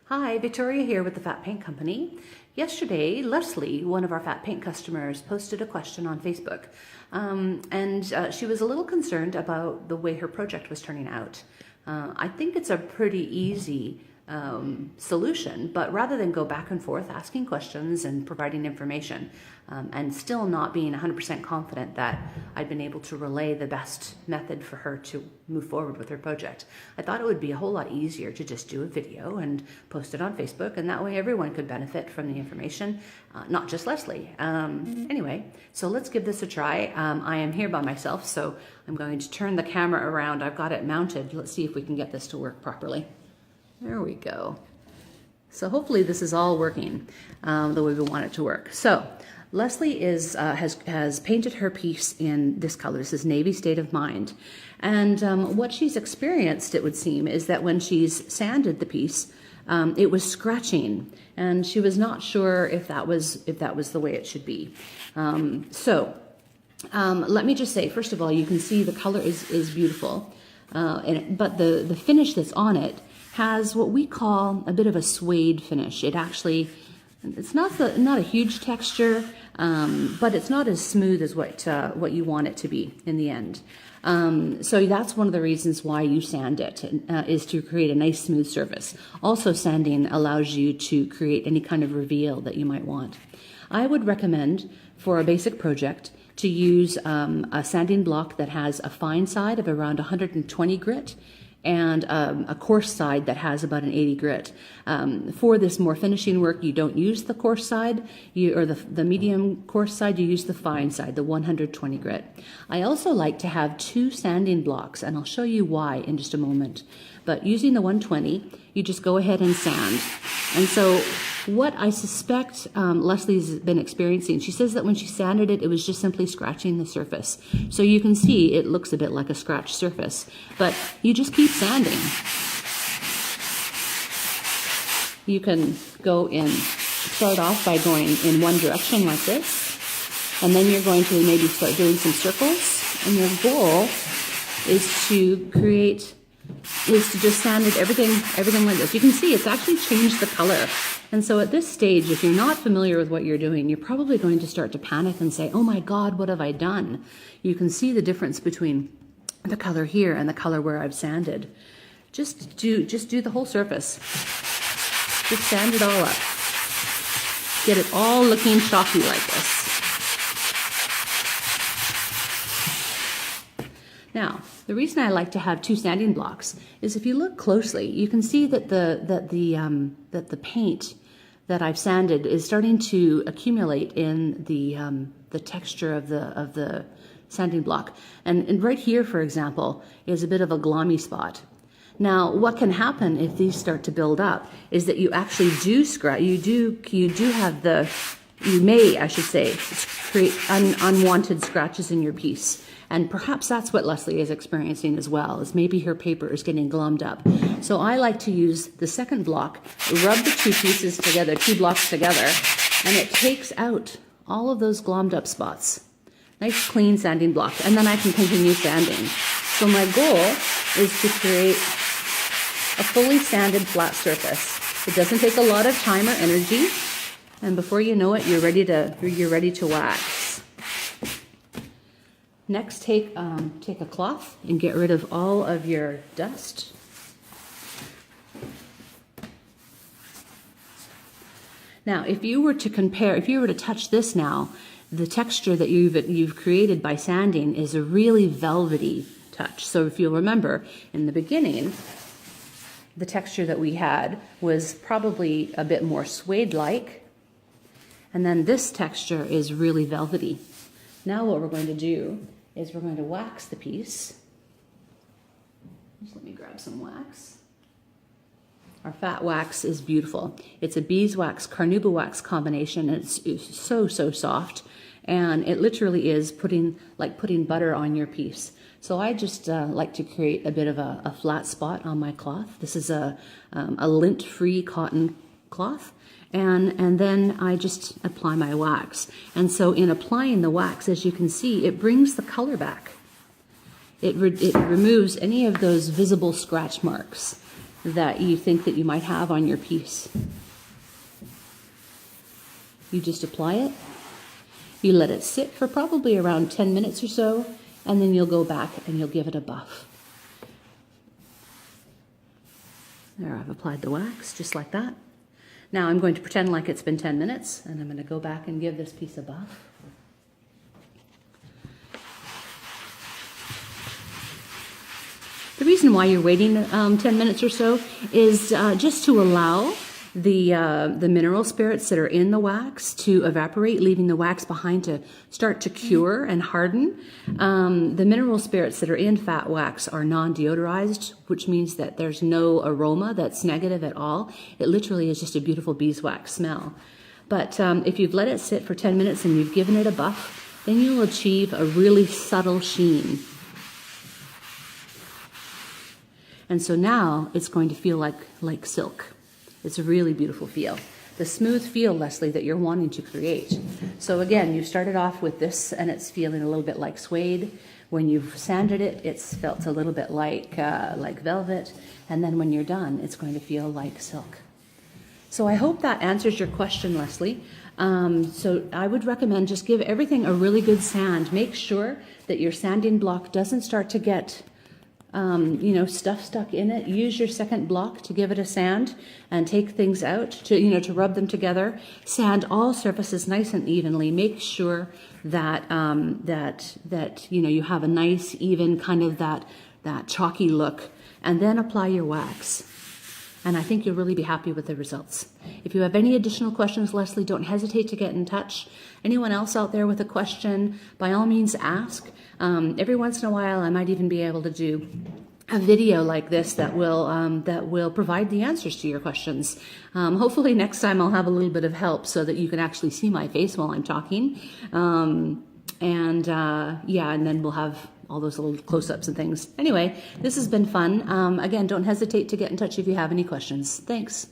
Hi, Victoria here with the Fat Paint Company. Yesterday, Leslie, one of our Fat Paint customers, posted a question on Facebook, and she was a little concerned about the way her project was turning out. I think it's a pretty easy solution, but rather than go back and forth asking questions and providing information and still not being 100% confident that I'd been able to relay the best method for her to move forward with her project, I thought it would be a whole lot easier to just do a video and post it on Facebook, and that way everyone could benefit from the information, not just Leslie. Anyway, so let's give this a try. I am here by myself, so I'm going to turn the camera around. I've got it mounted. Let's see if we can get this to work properly. There we go. So hopefully this is all working the way we want it to work. So Leslie has painted her piece in this color. This is Navy State of Mind. And what she's experienced, it would seem, is that when she's sanded the piece, it was scratching, and she was not sure if that was the way it should be. Let me just say, first of all, you can see the color is beautiful, but the finish that's on it has what we call a bit of a suede finish. It's not a huge texture, but it's not as smooth as what you want it to be in the end. So that's one of the reasons why you sand it, is to create a nice smooth surface. Also, sanding allows you to create any kind of reveal that you might want. I would recommend for a basic project to use a sanding block that has a fine side of around 120 grit and a coarse side that has about an 80 grit. For this more finishing work, you don't use the coarse side, or the medium coarse side, you use the fine side, the 120 grit. I also like to have two sanding blocks, and I'll show you why in just a moment. But using the 120, you just go ahead and sand. And so what I suspect Leslie's been experiencing, she says that when she sanded it, it was just simply scratching the surface. So you can see it looks a bit like a scratched surface, but you just keep sanding. You can start off by going in one direction like this, and then you're going to maybe start doing some circles, and your goal is to just sand it, everything like this. You can see it's actually changed the color. And so at this stage, if you're not familiar with what you're doing, you're probably going to start to panic and say, oh my God, what have I done? You can see the difference between the color here and the color where I've sanded. Just do the whole surface. Just sand it all up. Get it all looking chalky like this. Now, the reason I like to have two sanding blocks is if you look closely, you can see that the paint that I've sanded is starting to accumulate in the texture of the sanding block. And right here, for example, is a bit of a glommy spot. Now, what can happen if these start to build up is that you actually do scratch. You may, I should say, create unwanted scratches in your piece. And perhaps that's what Leslie is experiencing as well, is maybe her paper is getting glommed up. So I like to use the second block, rub the two blocks together, and it takes out all of those glommed up spots. Nice clean sanding block, and then I can continue sanding. So my goal is to create a fully sanded flat surface. It doesn't take a lot of time or energy, and before you know it, you're ready to wax. Next, take a cloth and get rid of all of your dust. Now, if you were to touch this now, the texture that you've created by sanding is a really velvety touch. So if you'll remember, in the beginning, the texture that we had was probably a bit more suede-like, and then this texture is really velvety. Now what we're going to do is we're going to wax the piece. Just let me grab some wax. Our fat wax is beautiful. It's a beeswax, carnauba wax combination, and it's so soft, and it literally is putting butter on your piece. So I just like to create a bit of a flat spot on my cloth. This is a lint-free cotton cloth. And then I just apply my wax. And so in applying the wax, as you can see, it brings the color back. It removes any of those visible scratch marks. that you think that you might have on your piece. You just apply it. You let it sit for probably around 10 minutes or so, and then you'll go back and you'll give it a buff. There, I've applied the wax just like that. Now I'm going to pretend like it's been 10 minutes, and I'm going to go back and give this piece a buff. The reason why you're waiting 10 minutes or so is just to allow the mineral spirits that are in the wax to evaporate, leaving the wax behind to start to cure and harden. The mineral spirits that are in fat wax are non-deodorized, which means that there's no aroma that's negative at all. It literally is just a beautiful beeswax smell. But if you've let it sit for 10 minutes and you've given it a buff, then you'll achieve a really subtle sheen. And so now it's going to feel like silk. It's a really beautiful feel. The smooth feel, Leslie, that you're wanting to create. So again, you started off with this and it's feeling a little bit like suede. When you've sanded it, it's felt a little bit like velvet. And then when you're done, it's going to feel like silk. So I hope that answers your question, Leslie. So I would recommend just give everything a really good sand. Make sure that your sanding block doesn't start to get stuff stuck in it. Use your second block to give it a sand and take things out to rub them together. Sand all surfaces nice and evenly. Make sure that you have a nice even kind of that chalky look, and then apply your wax. And I think you'll really be happy with the results. If you have any additional questions, Leslie, don't hesitate to get in touch. Anyone else out there with a question, by all means ask. Every once in a while, I might even be able to do a video like this that will provide the answers to your questions. Hopefully next time I'll have a little bit of help so that you can actually see my face while I'm talking. And then we'll have all those little close-ups and things. Anyway, this has been fun. Again, don't hesitate to get in touch if you have any questions. Thanks.